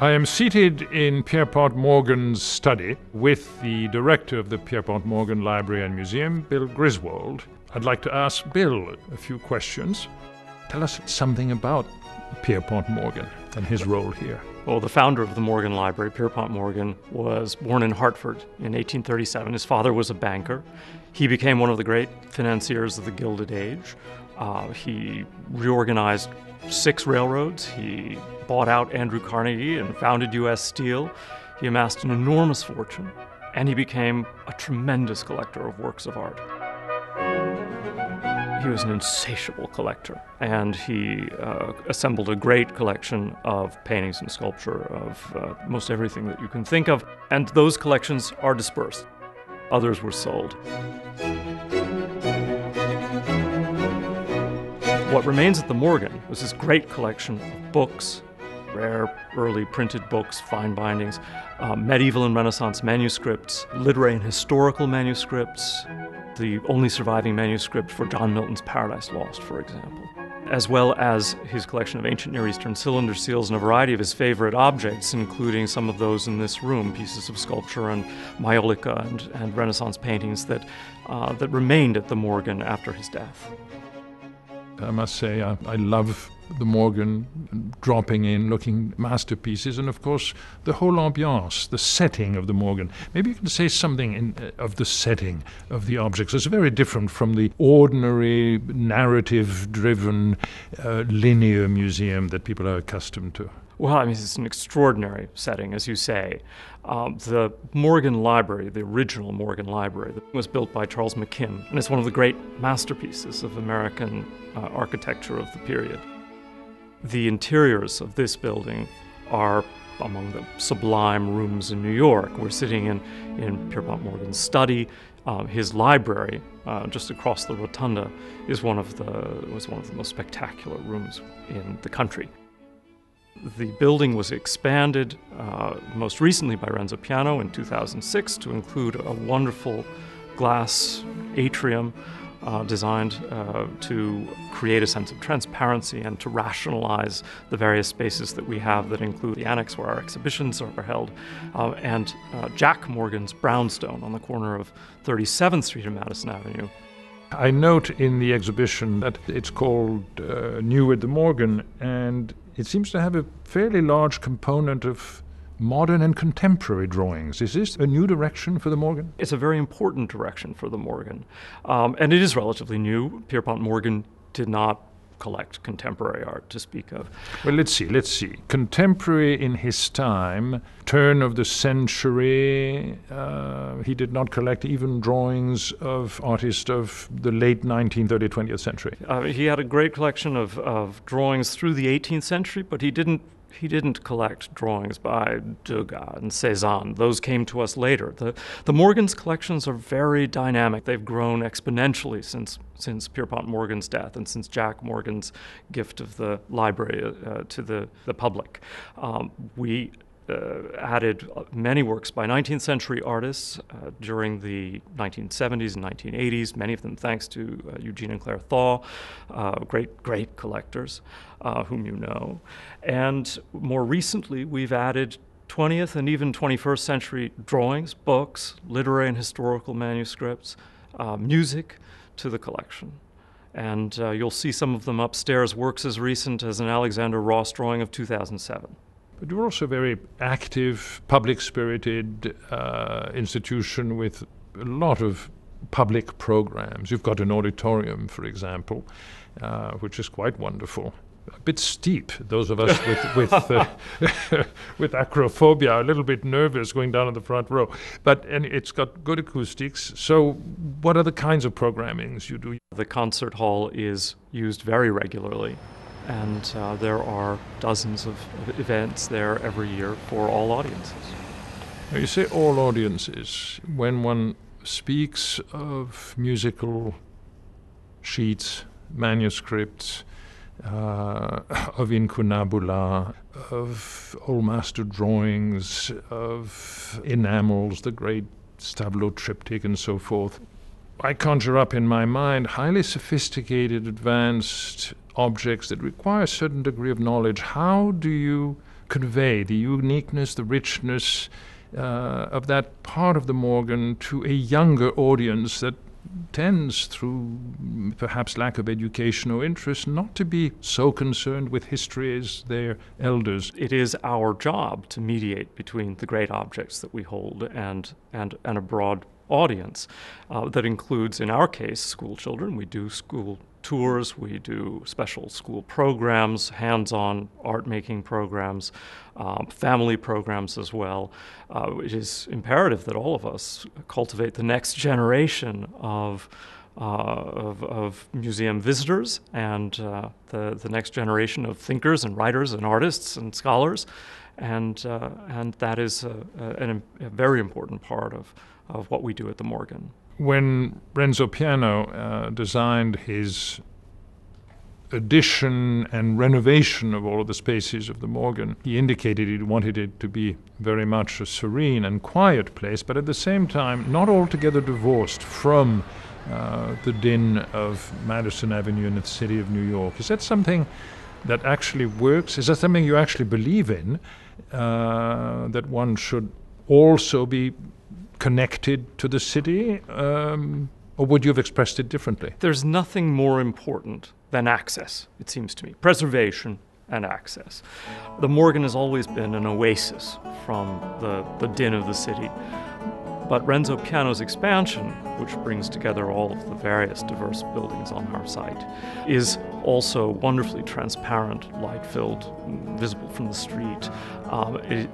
I am seated in Pierpont Morgan's study with the director of the Pierpont Morgan Library and Museum, Bill Griswold. I'd like to ask Bill a few questions. Tell us something about Pierpont Morgan and his role here. Well, the founder of the Morgan Library, Pierpont Morgan, was born in Hartford in 1837. His father was a banker. He became one of the great financiers of the Gilded Age. He reorganized 6 railroads. He bought out Andrew Carnegie and founded U.S. Steel. He amassed an enormous fortune, and he became a tremendous collector of works of art. He was an insatiable collector, and he assembled a great collection of paintings and sculpture of most everything that you can think of, and those collections are dispersed. Others were sold. What remains at the Morgan was this great collection of books, rare early printed books, fine bindings, medieval and Renaissance manuscripts, literary and historical manuscripts, the only surviving manuscript for John Milton's Paradise Lost, for example, as well as his collection of ancient Near Eastern cylinder seals and a variety of his favorite objects, including some of those in this room, pieces of sculpture and maiolica and Renaissance paintings that remained at the Morgan after his death. I must say, I love the Morgan, dropping in, looking masterpieces, and of course the whole ambiance, the setting of the Morgan. Maybe you can say something of the setting of the objects. It's very different from the ordinary narrative-driven linear museum that people are accustomed to. Well, I mean, it's an extraordinary setting, as you say. The Morgan Library, the original Morgan Library, was built by Charles McKim, and it's one of the great masterpieces of American architecture of the period. The interiors of this building are among the sublime rooms in New York. We're sitting in Pierpont Morgan's study. His library, just across the rotunda, was one of the most spectacular rooms in the country. The building was expanded most recently by Renzo Piano in 2006 to include a wonderful glass atrium designed to create a sense of transparency and to rationalize the various spaces that we have that include the annex where our exhibitions are held, and Jack Morgan's brownstone on the corner of 37th Street and Madison Avenue. I note in the exhibition that it's called New at the Morgan, and it seems to have a fairly large component of modern and contemporary drawings. Is this a new direction for the Morgan? It's a very important direction for the Morgan, and it is relatively new. Pierpont Morgan did not collect contemporary art to speak of. Well, let's see. Contemporary in his time, turn of the century, he did not collect even drawings of artists of the late 19th, early 20th century. He had a great collection of drawings through the 18th century, but he didn't collect drawings by Degas and Cézanne. Those came to us later. The Morgan's collections are very dynamic. They've grown exponentially since Pierpont Morgan's death and since Jack Morgan's gift of the library to the public. We added many works by 19th century artists during the 1970s and 1980s, many of them thanks to Eugene and Claire Thaw, great collectors whom you know. And more recently, we've added 20th and even 21st century drawings, books, literary and historical manuscripts, music to the collection. And you'll see some of them upstairs, works as recent as an Alexander Ross drawing of 2007. But you're also a very active, public-spirited institution with a lot of public programs. You've got an auditorium, for example, which is quite wonderful. A bit steep. Those of us with acrophobia are a little bit nervous going down in the front row. And it's got good acoustics. So what are the kinds of programmings you do? The concert hall is used very regularly. And there are dozens of events there every year for all audiences. Now you say all audiences. When one speaks of musical sheets, manuscripts, of incunabula, of old master drawings, of enamels, the great Stavelot triptych and so forth, I conjure up in my mind highly sophisticated, advanced objects that require a certain degree of knowledge. How do you convey the uniqueness, the richness of that part of the Morgan to a younger audience that tends, through perhaps lack of education or interest, not to be so concerned with history as their elders? It is our job to mediate between the great objects that we hold and a broad audience that includes, in our case, school children. We do school tours, we do special school programs, hands-on art-making programs, family programs as well. It is imperative that all of us cultivate the next generation of museum visitors and the next generation of thinkers and writers and artists and scholars, and that is a very important part of what we do at the Morgan. When Renzo Piano designed his addition and renovation of all of the spaces of the Morgan, he indicated he wanted it to be very much a serene and quiet place, but at the same time not altogether divorced from the din of Madison Avenue in the city of New York. Is that something that actually works? Is that something you actually believe in, that one should also be connected to the city, or would you have expressed it differently? There's nothing more important than access, it seems to me. Preservation and access. The Morgan has always been an oasis from the din of the city. But Renzo Piano's expansion, which brings together all of the various diverse buildings on our site, is also wonderfully transparent, light-filled, visible from the street,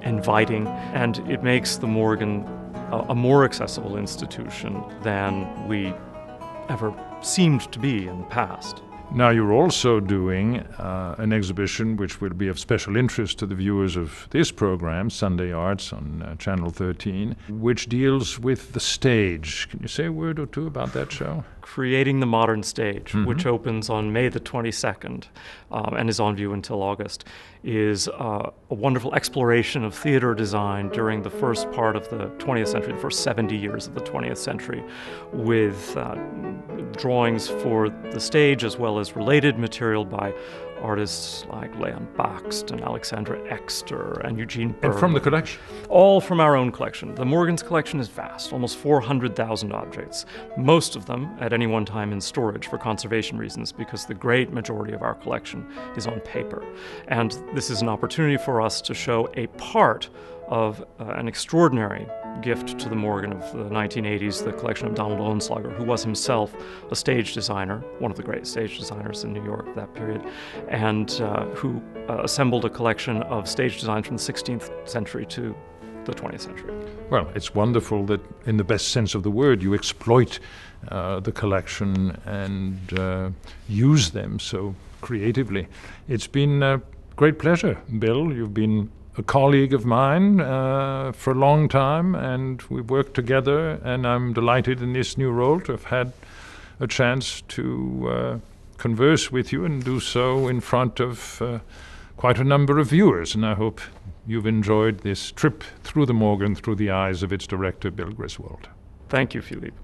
inviting, and it makes the Morgan a more accessible institution than we ever seemed to be in the past. Now you're also doing an exhibition which will be of special interest to the viewers of this program, Sunday Arts on Channel 13, which deals with the stage. Can you say a word or two about that show? Creating the Modern Stage, which opens on May the 22nd and is on view until August, is a wonderful exploration of theater design during the first part of the 20th century, the first 70 years of the 20th century, with drawings for the stage as well as related material by artists like Leon Bakst and Alexandra Exter and Eugene Berg. And from the collection? All from our own collection. The Morgan's collection is vast, almost 400,000 objects, most of them at any one time in storage for conservation reasons, because the great majority of our collection is on paper. And this is an opportunity for us to show a part of an extraordinary gift to the Morgan of the 1980s, the collection of Donald Ohenslager, who was himself a stage designer, one of the great stage designers in New York at that period, and who assembled a collection of stage designs from the 16th century to the 20th century. Well, it's wonderful that, in the best sense of the word, you exploit the collection and use them so creatively. It's been a great pleasure, Bill. You've been a colleague of mine for a long time, and we've worked together, and I'm delighted in this new role to have had a chance to converse with you and do so in front of quite a number of viewers. And I hope you've enjoyed this trip through the Morgan through the eyes of its director, Bill Griswold. Thank you, Philippe.